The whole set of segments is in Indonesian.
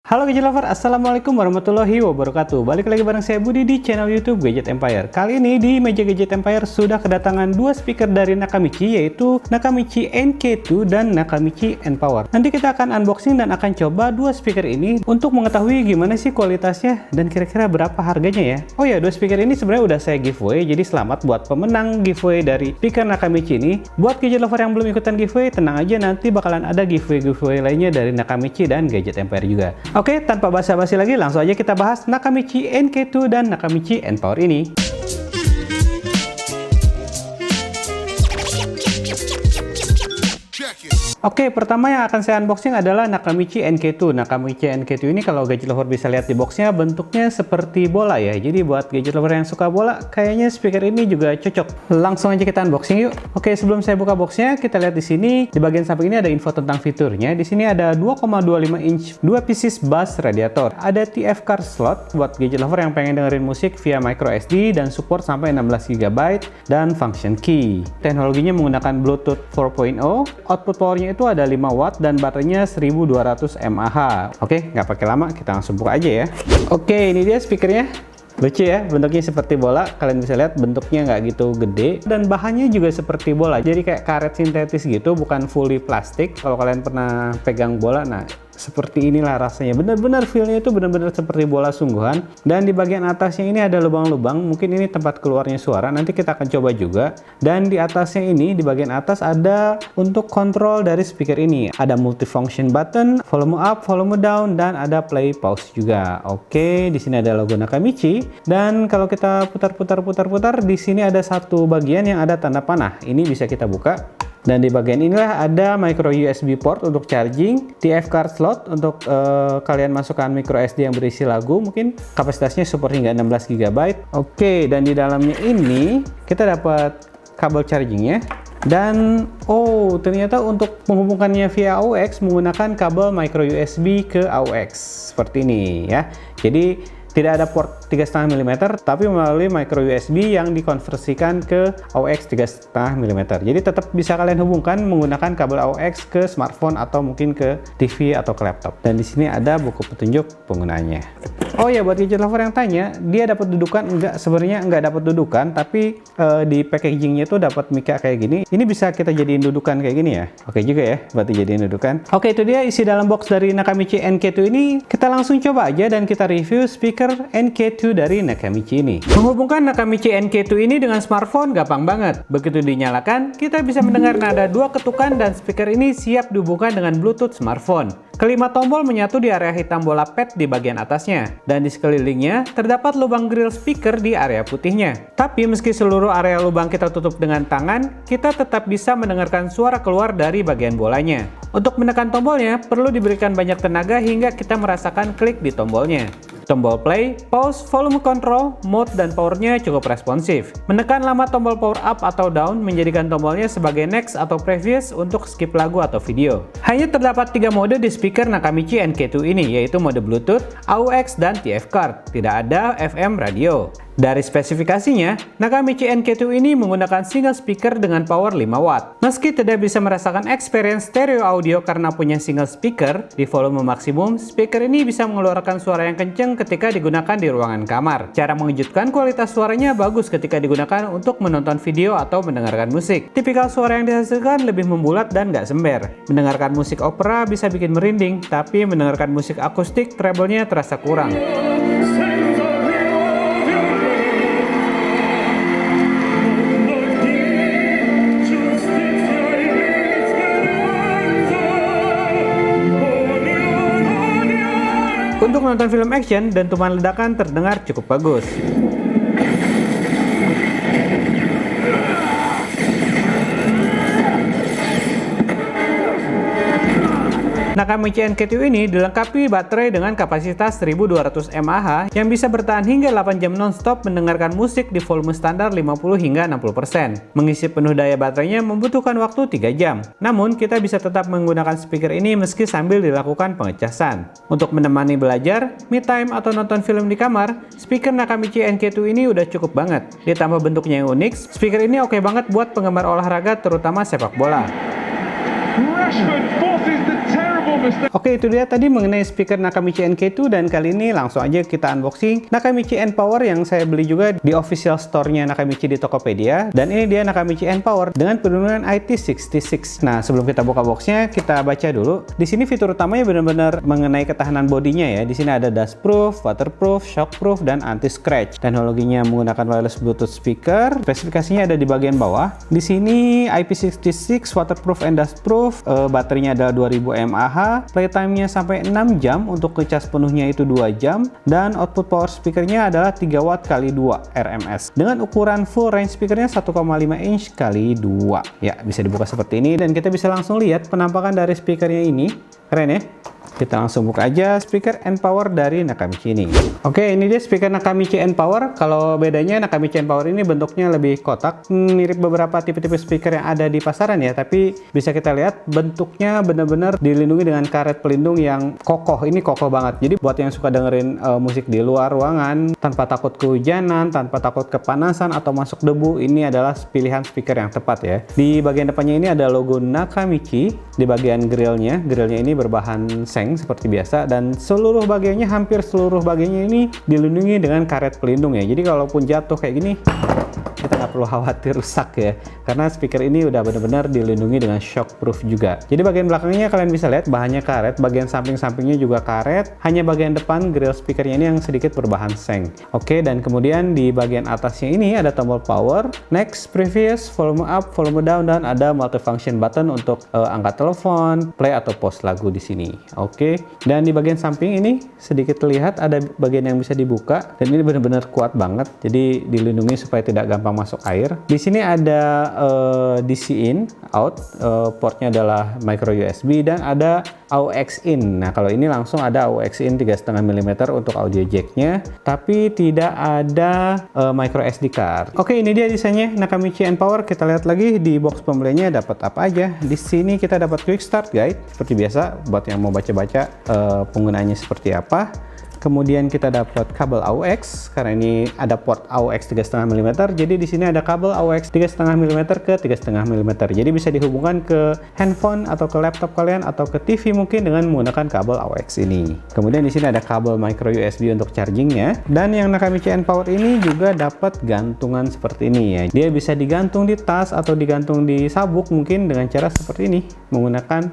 Halo gadget lover, assalamualaikum warahmatullahi wabarakatuh. Balik lagi bareng saya Budi di channel YouTube Gadget Empire. Kali ini di meja Gadget Empire sudah kedatangan dua speaker dari Nakamichi, yaitu Nakamichi NK2 dan Nakamichi N-Power. Nanti kita akan unboxing dan akan coba dua speaker ini untuk mengetahui gimana sih kualitasnya dan kira-kira berapa harganya ya. Oh ya, dua speaker ini sebenarnya udah saya giveaway, jadi selamat buat pemenang giveaway dari speaker Nakamichi ini. Buat gadget lover yang belum ikutan giveaway, tenang aja, nanti bakalan ada giveaway lainnya dari Nakamichi dan Gadget Empire juga. Oke, tanpa basa-basi lagi, langsung aja kita bahas Nakamichi NK2 dan Nakamichi N-Power ini. Oke, pertama yang akan saya unboxing adalah Nakamichi NK2. Nakamichi NK2 ini kalau gadget lover bisa lihat di boxnya, bentuknya seperti bola ya. Jadi buat gadget lover yang suka bola, kayaknya speaker ini juga cocok. Langsung aja kita unboxing yuk. Oke, sebelum saya buka boxnya, kita lihat di sini di bagian samping ini ada info tentang fiturnya. Di sini ada 2,25 inch 2 pieces bass radiator. Ada TF card slot buat gadget lover yang pengen dengerin musik via micro SD dan support sampai 16 GB dan function key. Teknologinya menggunakan Bluetooth 4.0. Output powernya itu ada 5 watt dan baterainya 1200 mAh. Oke, nggak pakai lama, kita langsung buka aja ya. Oke, ini dia speakernya. Lucu ya, bentuknya seperti bola. Kalian bisa lihat bentuknya nggak gitu gede dan bahannya juga seperti bola. Jadi kayak karet sintetis gitu, bukan fully plastik. Kalau kalian pernah pegang bola, nah seperti inilah rasanya. Benar-benar feel-nya itu benar-benar seperti bola sungguhan. Dan di bagian atasnya ini ada lubang-lubang. Mungkin ini tempat keluarnya suara. Nanti kita akan coba juga. Dan di atasnya ini, di bagian atas ada untuk kontrol dari speaker ini. Ada multifunction button, volume up, volume down, dan ada play pause juga. Oke, di sini ada logo Nakamichi. Dan kalau kita putar-putar, di sini ada satu bagian yang ada tanda panah. Ini bisa kita buka. Dan di bagian inilah ada micro USB port untuk charging, TF card slot untuk kalian masukkan micro SD yang berisi lagu, mungkin kapasitasnya support hingga 16 GB. Oke, dan di dalamnya ini kita dapat kabel chargingnya. Dan oh, ternyata untuk menghubungkannya via AUX menggunakan kabel micro USB ke AUX seperti ini ya. Jadi tidak ada port 3,5 mm, tapi melalui micro USB yang dikonversikan ke AUX 3,5 mm. Jadi tetap bisa kalian hubungkan menggunakan kabel AUX ke smartphone atau mungkin ke TV atau ke laptop. Dan di sini ada buku petunjuk penggunaannya. Oh ya, buat gadget lover yang tanya, dia dapat dudukan? Enggak, sebenarnya enggak dapat dudukan, tapi di packagingnya itu dapat mic kayak gini. Ini bisa kita jadiin dudukan kayak gini ya. Oke juga ya, buat dijadiin dudukan. Oke, itu dia isi dalam box dari Nakamichi NK2 ini. Kita langsung coba aja dan kita review speaker NK2 dari Nakamichi ini. Menghubungkan Nakamichi NK2 ini dengan smartphone gampang banget. Begitu dinyalakan, kita bisa mendengar nada 2 ketukan dan speaker ini siap dihubungkan dengan Bluetooth smartphone. Kelima tombol menyatu di area hitam bola pad di bagian atasnya, dan di sekelilingnya terdapat lubang grill speaker di area putihnya. Tapi meski seluruh area lubang kita tutup dengan tangan, kita tetap bisa mendengarkan suara keluar dari bagian bolanya. Untuk menekan tombolnya, perlu diberikan banyak tenaga hingga kita merasakan klik di tombolnya. Tombol play, pause, volume control, mode, dan powernya cukup responsif. Menekan lama tombol power up atau down menjadikan tombolnya sebagai next atau previous untuk skip lagu atau video. Hanya terdapat 3 mode di speaker Nakamichi NK2 ini, yaitu mode Bluetooth, AUX, dan TF card. Tidak ada FM radio. Dari spesifikasinya, Nakamichi NK2 ini menggunakan single speaker dengan power 5 watt. Meski tidak bisa merasakan experience stereo audio karena punya single speaker, di volume maksimum, speaker ini bisa mengeluarkan suara yang kencang ketika digunakan di ruangan kamar. Cara mengejutkan, kualitas suaranya bagus ketika digunakan untuk menonton video atau mendengarkan musik. Tipikal suara yang dihasilkan lebih membulat dan nggak sember. Mendengarkan musik opera bisa bikin merinding, tapi mendengarkan musik akustik, treble-nya terasa kurang. Untuk nonton film action, dentuman ledakan terdengar cukup bagus. Nakamichi NK2 ini dilengkapi baterai dengan kapasitas 1200 mAh yang bisa bertahan hingga 8 jam non-stop mendengarkan musik di volume standar 50 hingga 60%. Mengisi penuh daya baterainya membutuhkan waktu 3 jam. Namun, kita bisa tetap menggunakan speaker ini meski sambil dilakukan pengecasan. Untuk menemani belajar, me time, atau nonton film di kamar, speaker Nakamichi NK2 ini udah cukup banget. Ditambah bentuknya yang unik, speaker ini oke banget buat penggemar olahraga terutama sepak bola. Rashford forces the terrible Oke, itu dia tadi mengenai speaker Nakamichi NK2, dan kali ini langsung aja kita unboxing Nakamichi N-Power yang saya beli juga di official store-nya Nakamichi di Tokopedia. Dan ini dia Nakamichi N-Power dengan perlindungan IP66. Nah, sebelum kita buka boxnya, kita baca dulu. Di sini fitur utamanya benar-benar mengenai ketahanan bodinya ya. Di sini ada dustproof, waterproof, shockproof, dan anti-scratch. Teknologinya menggunakan wireless Bluetooth speaker. Spesifikasinya ada di bagian bawah. Di sini IP66, waterproof and dustproof. Baterainya adalah 2000 mAh. Playtime-nya sampai 6 jam. Untuk ngecas penuhnya itu 2 jam. Dan output power speakernya adalah 3 watt kali 2 RMS. Dengan ukuran full range speakernya 1,5 inch kali 2. Ya, bisa dibuka seperti ini. Dan kita bisa langsung lihat penampakan dari speakernya ini. Keren ya? Kita langsung buka aja speaker N-Power dari Nakamichi ini. Oke, ini dia speaker Nakamichi N-Power. Kalau bedanya Nakamichi N-Power ini bentuknya lebih kotak, mirip beberapa tipe-tipe speaker yang ada di pasaran ya. Tapi bisa kita lihat bentuknya benar-benar dilindungi dengan karet pelindung yang kokoh. Ini kokoh banget. Jadi buat yang suka dengerin musik di luar ruangan tanpa takut kehujanan, tanpa takut kepanasan atau masuk debu, ini adalah pilihan speaker yang tepat ya. Di bagian depannya ini ada logo Nakamichi. Di bagian grillnya ini berbahan seng seperti biasa, dan seluruh bagiannya, hampir seluruh bagiannya ini dilindungi dengan karet pelindung ya. Jadi kalaupun jatuh kayak gini, kita nggak perlu khawatir rusak ya, karena speaker ini udah benar-benar dilindungi dengan shockproof juga. Jadi bagian belakangnya kalian bisa lihat bahannya karet, bagian samping-sampingnya juga karet, hanya bagian depan grill speakernya ini yang sedikit berbahan seng. Oke, dan kemudian di bagian atasnya ini ada tombol power, next, previous, volume up, volume down, dan ada multifunction button untuk angkat telepon, play atau pause lagu di sini. Oke, dan di bagian samping ini sedikit terlihat ada bagian yang bisa dibuka, dan ini benar-benar kuat banget, jadi dilindungi supaya tidak gampang masuk air. Di sini ada DC in, out, portnya adalah micro USB, dan ada AUX in. Nah, kalau ini langsung ada AUX in 3,5 mm untuk audio jacknya, tapi tidak ada micro SD card. Oke, ini dia desainnya Nakamichi N-Power. Kita lihat lagi di box pembeliannya dapat apa aja. Di sini kita dapat quick start guide seperti biasa buat yang mau baca-baca penggunaannya seperti apa. Kemudian kita dapat kabel AUX, karena ini ada port AUX 3,5 mm. Jadi di sini ada kabel AUX 3,5 mm ke 3,5 mm. Jadi bisa dihubungkan ke handphone atau ke laptop kalian atau ke TV mungkin dengan menggunakan kabel AUX ini. Kemudian di sini ada kabel micro USB untuk chargingnya. Dan yang Nakamichi N-Power ini juga dapat gantungan seperti ini ya. Dia bisa digantung di tas atau digantung di sabuk mungkin dengan cara seperti ini, menggunakan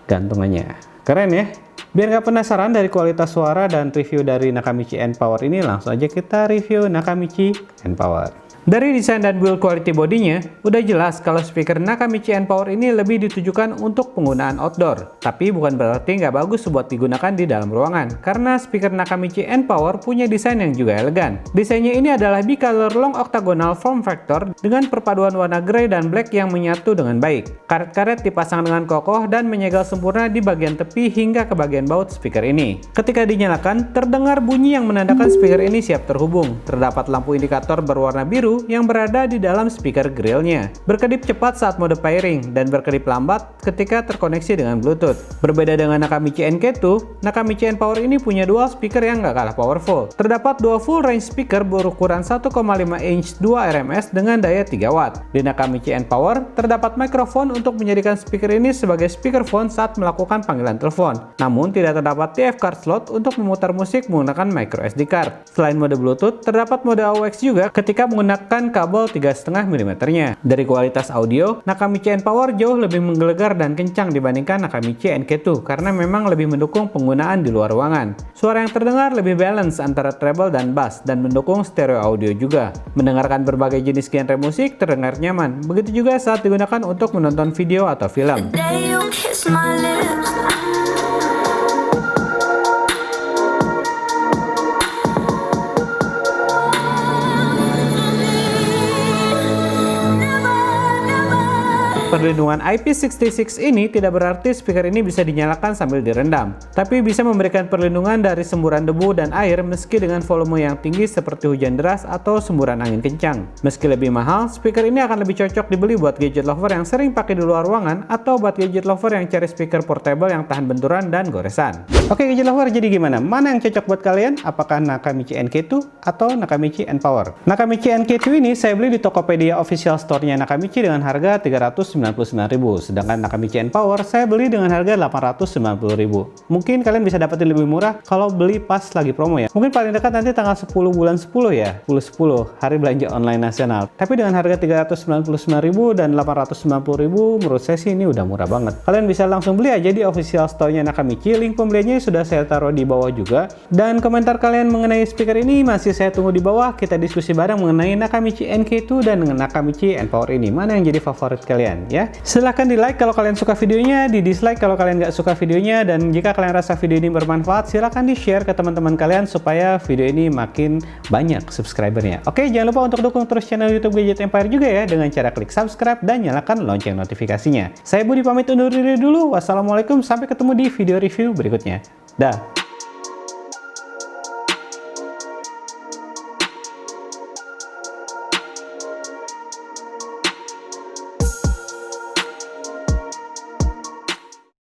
gantungannya. Keren ya? Biar nggak penasaran dari kualitas suara dan review dari Nakamichi N-Power ini, langsung aja kita review Nakamichi N-Power. Dari desain dan build quality bodinya, udah jelas kalau speaker Nakamichi N-Power ini lebih ditujukan untuk penggunaan outdoor. Tapi bukan berarti nggak bagus buat digunakan di dalam ruangan, karena speaker Nakamichi N-Power punya desain yang juga elegan. Desainnya ini adalah bicolor long octagonal form factor dengan perpaduan warna grey dan black yang menyatu dengan baik. Karet-karet dipasang dengan kokoh dan menyegel sempurna di bagian tepi hingga ke bagian baut speaker ini. Ketika dinyalakan, terdengar bunyi yang menandakan speaker ini siap terhubung. Terdapat lampu indikator berwarna biru yang berada di dalam speaker grillnya. Berkedip cepat saat mode pairing dan berkedip lambat ketika terkoneksi dengan Bluetooth. Berbeda dengan Nakamichi NK2, Nakamichi N-Power ini punya dual speaker yang nggak kalah powerful. Terdapat dua full range speaker berukuran 1,5 inch 2 RMS dengan daya 3 watt. Di Nakamichi N-Power terdapat mikrofon untuk menjadikan speaker ini sebagai speakerphone saat melakukan panggilan telepon. Namun tidak terdapat TF card slot untuk memutar musik menggunakan micro SD card. Selain mode Bluetooth, terdapat mode AUX juga ketika menggunakan kabel 3,5 mm-nya. Dari kualitas audio, Nakamichi N-Power jauh lebih menggelegar dan kencang dibandingkan Nakamichi NK2 karena memang lebih mendukung penggunaan di luar ruangan. Suara yang terdengar lebih balance antara treble dan bass dan mendukung stereo audio juga. Mendengarkan berbagai jenis genre musik terdengar nyaman. Begitu juga saat digunakan untuk menonton video atau film. Perlindungan IP66 ini tidak berarti speaker ini bisa dinyalakan sambil direndam, tapi bisa memberikan perlindungan dari semburan debu dan air meski dengan volume yang tinggi seperti hujan deras atau semburan angin kencang. Meski lebih mahal, speaker ini akan lebih cocok dibeli buat gadget lover yang sering pakai di luar ruangan atau buat gadget lover yang cari speaker portable yang tahan benturan dan goresan. Oke gadget lover, jadi gimana? Mana yang cocok buat kalian? Apakah Nakamichi NK2 atau Nakamichi N-Power? Nakamichi NK2 ini saya beli di Tokopedia official store-nya Nakamichi dengan harga 399 799.000. Sedangkan Nakamichi N-Power saya beli dengan harga 890.000. Mungkin kalian bisa dapetin lebih murah kalau beli pas lagi promo ya. Mungkin paling dekat nanti tanggal 10 bulan 10 ya, 10 hari belanja online nasional. Tapi dengan harga 399.000 dan 890.000, menurut saya sih ini udah murah banget. Kalian bisa langsung beli aja di official store-nya Nakamichi. Link pembeliannya sudah saya taruh di bawah juga. Dan komentar kalian mengenai speaker ini masih saya tunggu di bawah. Kita diskusi bareng mengenai Nakamichi NK2 dan Nakamichi N-Power ini. Mana yang jadi favorit kalian ya? Silahkan di like kalau kalian suka videonya, di dislike kalau kalian nggak suka videonya, dan jika kalian rasa video ini bermanfaat, silahkan di share ke teman-teman kalian supaya video ini makin banyak subscribernya. Oke, jangan lupa untuk dukung terus channel YouTube Gadget Empire juga ya dengan cara klik subscribe dan nyalakan lonceng notifikasinya. Saya Budi pamit undur diri dulu. Wassalamualaikum, sampai ketemu di video review berikutnya. Dah.